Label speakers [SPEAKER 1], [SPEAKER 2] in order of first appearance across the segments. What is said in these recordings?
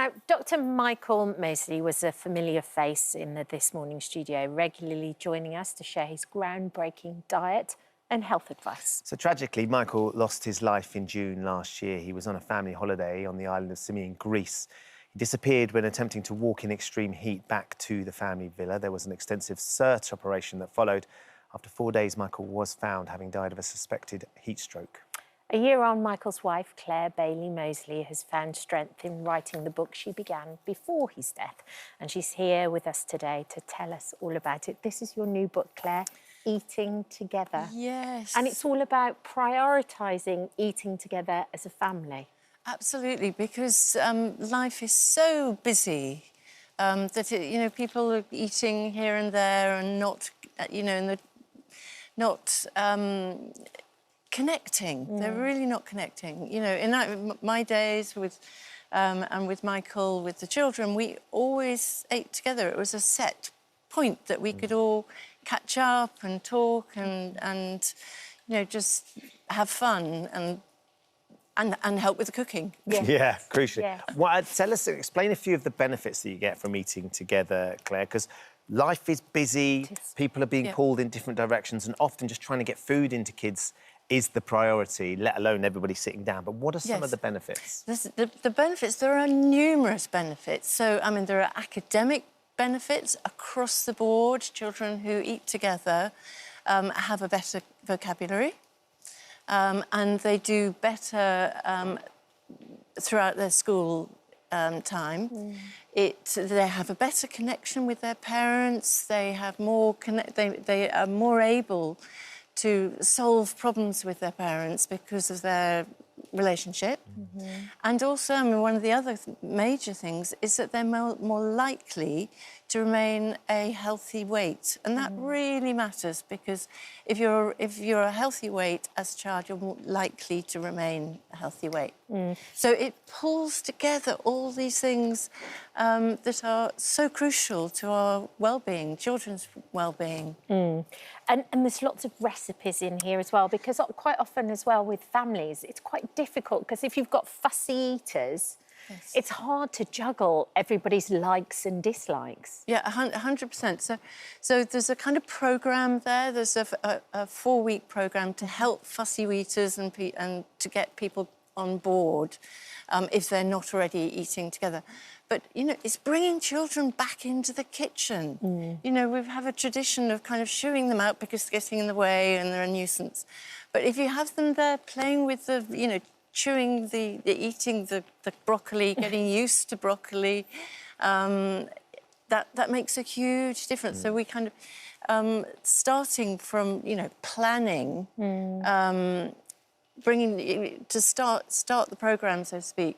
[SPEAKER 1] Now, Dr. Michael Mosley was a familiar face in the This Morning studio, regularly joining us to share his groundbreaking diet and health advice.
[SPEAKER 2] So tragically, Michael lost his life in June last year. He was on a family holiday on the island of Symi in Greece. He disappeared when attempting to walk in extreme heat back to the family villa. There was an extensive search operation that followed. After 4 days, Michael was found having died of a suspected heat stroke.
[SPEAKER 1] A year on, Michael's wife, Clare Bailey Mosley, has found strength in writing the book she began before his death. And she's here with us today to tell us all about it. This is your new book, Claire, Eating Together.
[SPEAKER 3] Yes.
[SPEAKER 1] And it's all about prioritising eating together as a family.
[SPEAKER 3] Absolutely, because life is so busy that, people are eating here and there and not, not connecting. They're really not connecting. In my days with and with Michael, with the children, we always ate together. It was a set point that we could all catch up and talk and just have fun and help with the cooking.
[SPEAKER 2] Yeah, crucially.
[SPEAKER 1] Yeah.
[SPEAKER 2] Well, explain a few of the benefits that you get from eating together, Claire, because life is busy, people are being pulled in different directions, and often just trying to get food into kids is the priority, let alone everybody sitting down. But what are some of the benefits?
[SPEAKER 3] The benefits, there are numerous benefits. So, there are academic benefits across the board. Children who eat together have a better vocabulary. And they do better throughout their school time. They have a better connection with their parents. They have more they are more able to solve problems with their parents because of their relationship. And also, one of the other major things is that they're more likely to remain a healthy weight, and that really matters, because if you're a healthy weight as a child, you're more likely to remain a healthy weight. So it pulls together all these things that are so crucial to our well-being, children's well-being.
[SPEAKER 1] And there's lots of recipes in here as well, because quite often as well with families, it's quite difficult, because if you've got fussy eaters, it's hard to juggle everybody's likes and dislikes.
[SPEAKER 3] Yeah, 100%. So there's a kind of programme there. There's a 4-week programme to help fussy eaters and to get people on board if they're not already eating together. But, it's bringing children back into the kitchen. We have a tradition of kind of shooing them out because they're getting in the way and they're a nuisance. But if you have them there playing with the, chewing eating the broccoli, getting used to broccoli, that makes a huge difference. So we kind of, starting from, planning, bringing to start the programme, so to speak.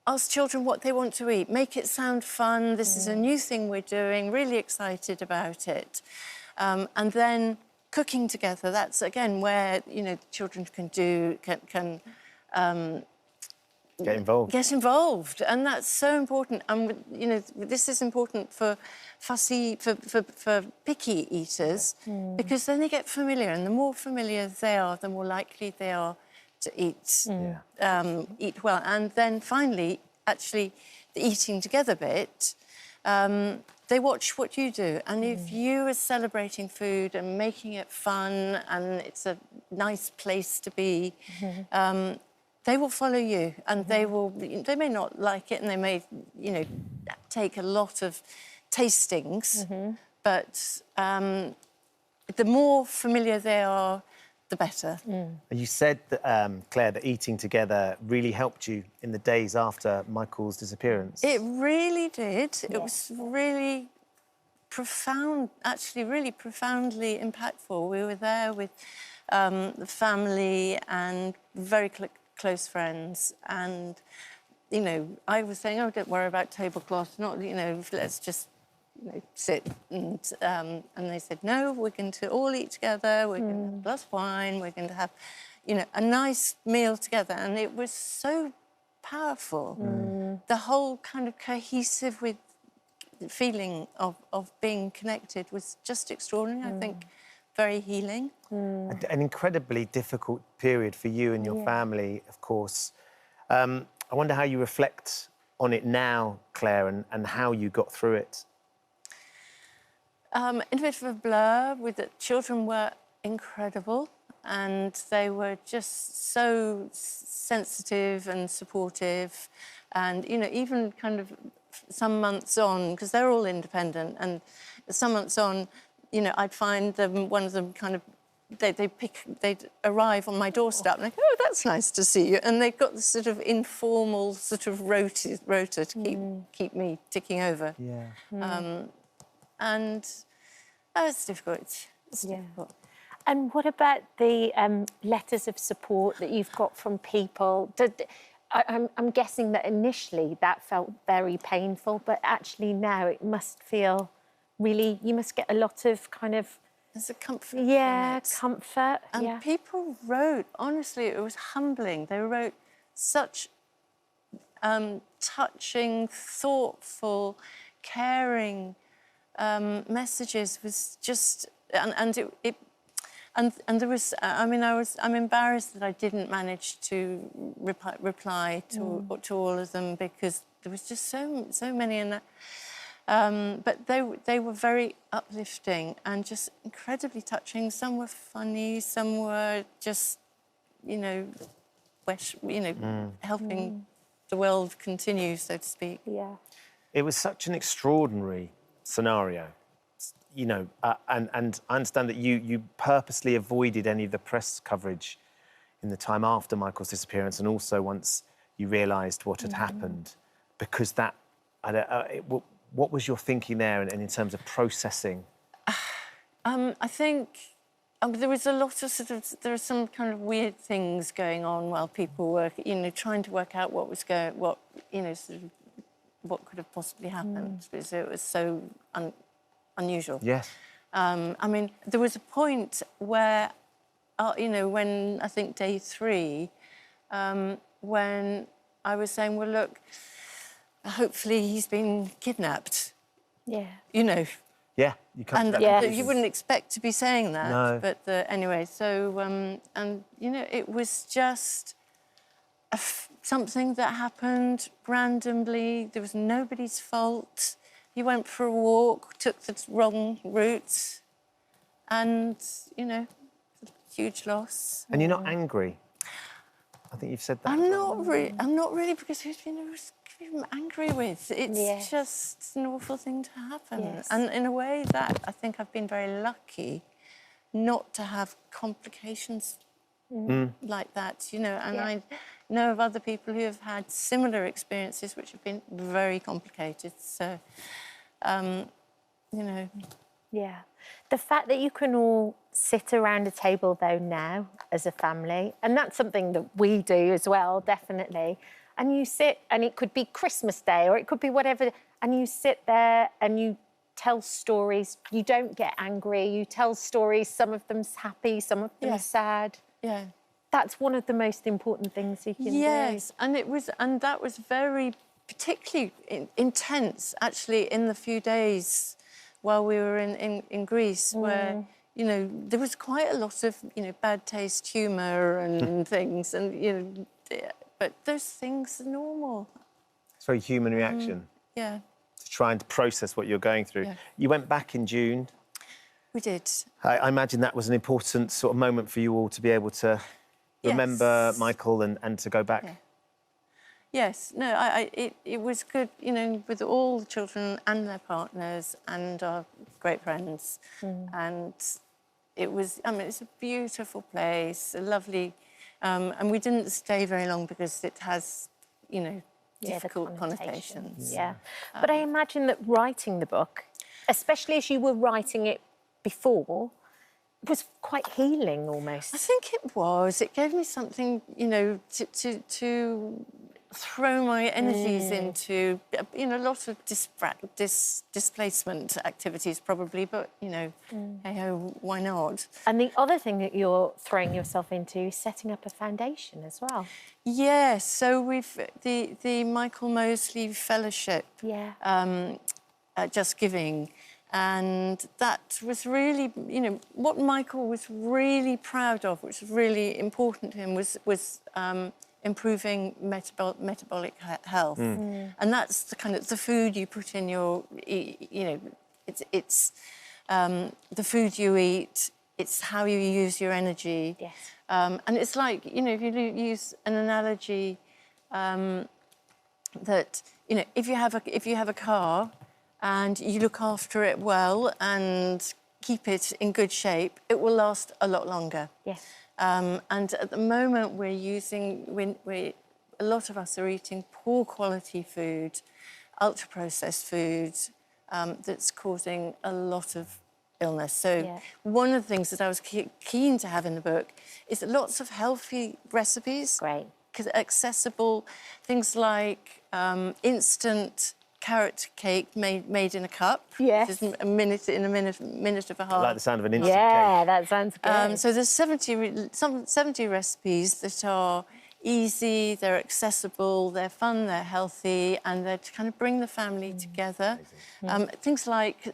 [SPEAKER 3] Ask children what they want to eat. Make it sound fun. This is a new thing we're doing. Really excited about it. And then cooking together. That's again where children can
[SPEAKER 2] Get involved.
[SPEAKER 3] Get involved, and that's so important. And this is important for picky eaters, because then they get familiar, and the more familiar they are, the more likely they are to eat eat well. And then finally, actually, the eating together bit. They watch what you do, and if you are celebrating food and making it fun and it's a nice place to be, they will follow you, and they may not like it, and they may, take a lot of tastings, but the more familiar they are, the better.
[SPEAKER 2] You said that, Claire, that eating together really helped you in the days after Michael's disappearance.
[SPEAKER 3] It really did. It was really profound, actually really profoundly impactful. We were there with the family and very close friends, and, I was saying, oh, don't worry about tablecloth, not, let's just sit, and they said, no, we're going to all eat together, we're going to have a glass of wine, we're going to have, a nice meal together. And it was so powerful. The whole kind of cohesive feeling of being connected was just extraordinary, I think, very healing.
[SPEAKER 2] An incredibly difficult period for you and your family, of course. I wonder how you reflect on it now, Claire, and how you got through it.
[SPEAKER 3] In a bit of a blur. With the children were incredible, and they were just so sensitive and supportive, and even kind of some months on, because they're all independent, and some months on, I'd find them, one of them kind of, they'd arrive on my doorstep and like, oh, that's nice to see you, and they've got this sort of informal sort of rota to keep me ticking over.
[SPEAKER 2] Yeah.
[SPEAKER 3] And it's difficult. It's difficult.
[SPEAKER 1] And what about the letters of support that you've got from people? I'm guessing that initially that felt very painful, but actually now it must feel really, you must get a lot of kind of...
[SPEAKER 3] There's a comfort.
[SPEAKER 1] Yeah, comfort.
[SPEAKER 3] And people wrote, honestly, it was humbling. They wrote such touching, thoughtful, caring messages. Was just, and there was, I'm embarrassed that I didn't manage to reply to all of them, because there was just so many in that. But they were very uplifting and just incredibly touching. Some were funny, some were just, helping the world continue, so to speak.
[SPEAKER 1] Yeah.
[SPEAKER 2] It was such an extraordinary scenario, and I understand that you purposely avoided any of the press coverage in the time after Michael's disappearance, and also once you realised what had happened, because that, what was your thinking there, and in terms of processing?
[SPEAKER 3] I think there was a lot of there are some kind of weird things going on while people were, trying to work out what could have possibly happened, because it was so unusual.
[SPEAKER 2] Yes.
[SPEAKER 3] There was a point where, when I think day 3, when I was saying, well, look, hopefully he's been kidnapped.
[SPEAKER 1] Yeah.
[SPEAKER 2] Yeah, you can't.
[SPEAKER 3] And you wouldn't expect to be saying that.
[SPEAKER 2] No.
[SPEAKER 3] But anyway, so it was just something that happened randomly. There was nobody's fault. He went for a walk, took the wrong route, and huge loss.
[SPEAKER 2] And you're not angry? I think you've said that.
[SPEAKER 3] I'm not really, because who's been angry with? It's just an awful thing to happen.
[SPEAKER 1] Yes.
[SPEAKER 3] And in a way that I think I've been very lucky not to have complications like that, And I know of other people who have had similar experiences which have been very complicated. So,
[SPEAKER 1] Yeah. The fact that you can all sit around a table, though, now as a family, and that's something that we do as well, definitely, and you sit, and it could be Christmas Day or it could be whatever, and you sit there and you tell stories. You don't get angry. You tell stories. Some of them's happy, some of them sad.
[SPEAKER 3] Yeah.
[SPEAKER 1] That's one of the most important things you can do.
[SPEAKER 3] Yes, and that was very particularly intense, actually, in the few days while we were in Greece, where there was quite a lot of bad taste humour and things, and but those things are normal.
[SPEAKER 2] It's a very human reaction.
[SPEAKER 3] Yeah.
[SPEAKER 2] To try and process what you're going through.
[SPEAKER 3] Yeah.
[SPEAKER 2] You went back in June.
[SPEAKER 3] We did.
[SPEAKER 2] I imagine that was an important sort of moment for you all to be able to remember Michael and to go back.
[SPEAKER 3] Yeah. Yes, no, it was good, with all the children and their partners and our great friends. And it was, it's a beautiful place, a lovely, and we didn't stay very long because it has, difficult connotations.
[SPEAKER 1] Yeah. But I imagine that writing the book, especially as you were writing it before, was quite healing almost.
[SPEAKER 3] I think it was. It gave me something, to throw my energies into, a lot of displacement activities probably, but, hey-ho, why not?
[SPEAKER 1] And the other thing that you're throwing yourself into is setting up a foundation as well.
[SPEAKER 3] Yes, so we've, the Michael Mosley Fellowship, Just Giving, and that was really, what Michael was really proud of, which was really important to him, was improving metabolic health. And that's the kind of the food you put in your, you know, it's the food you eat, it's how you use your energy.
[SPEAKER 1] Yes.
[SPEAKER 3] And it's like, you know, if you use an analogy that, you know, if you have a car and you look after it well and keep it in good shape, it will last a lot longer.
[SPEAKER 1] Yes.
[SPEAKER 3] And at the moment, a lot of us are eating poor quality food, ultra-processed food, that's causing a lot of illness. So one of the things that I was keen to have in the book is lots of healthy recipes.
[SPEAKER 1] Great.
[SPEAKER 3] Accessible, things like instant carrot cake made in a cup.
[SPEAKER 1] Yes.
[SPEAKER 3] Just a minute and a minute and a half.
[SPEAKER 2] I like the sound of an instant
[SPEAKER 1] Yeah,
[SPEAKER 2] cake.
[SPEAKER 1] that sounds good.
[SPEAKER 3] So there's 70 recipes that are easy, they're accessible, they're fun, they're healthy, and they're to kind of bring the family together. Things like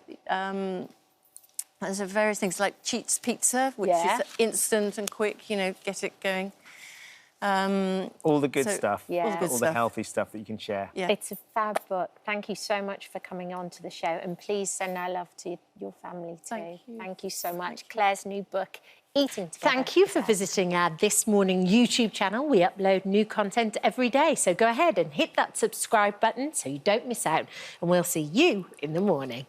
[SPEAKER 3] there's various things like Cheats Pizza, which is instant and quick. You know, get it going.
[SPEAKER 2] All the good stuff.
[SPEAKER 1] Yeah.
[SPEAKER 2] All the healthy stuff that you can share.
[SPEAKER 3] Yeah.
[SPEAKER 1] It's a fab book. Thank you so much for coming on to the show, and please send our love to your family too. Thank you so much. Claire's new book, Eating Together. Thank you for visiting our This Morning YouTube channel. We upload new content every day, so go ahead and hit that subscribe button so you don't miss out, and we'll see you in the morning.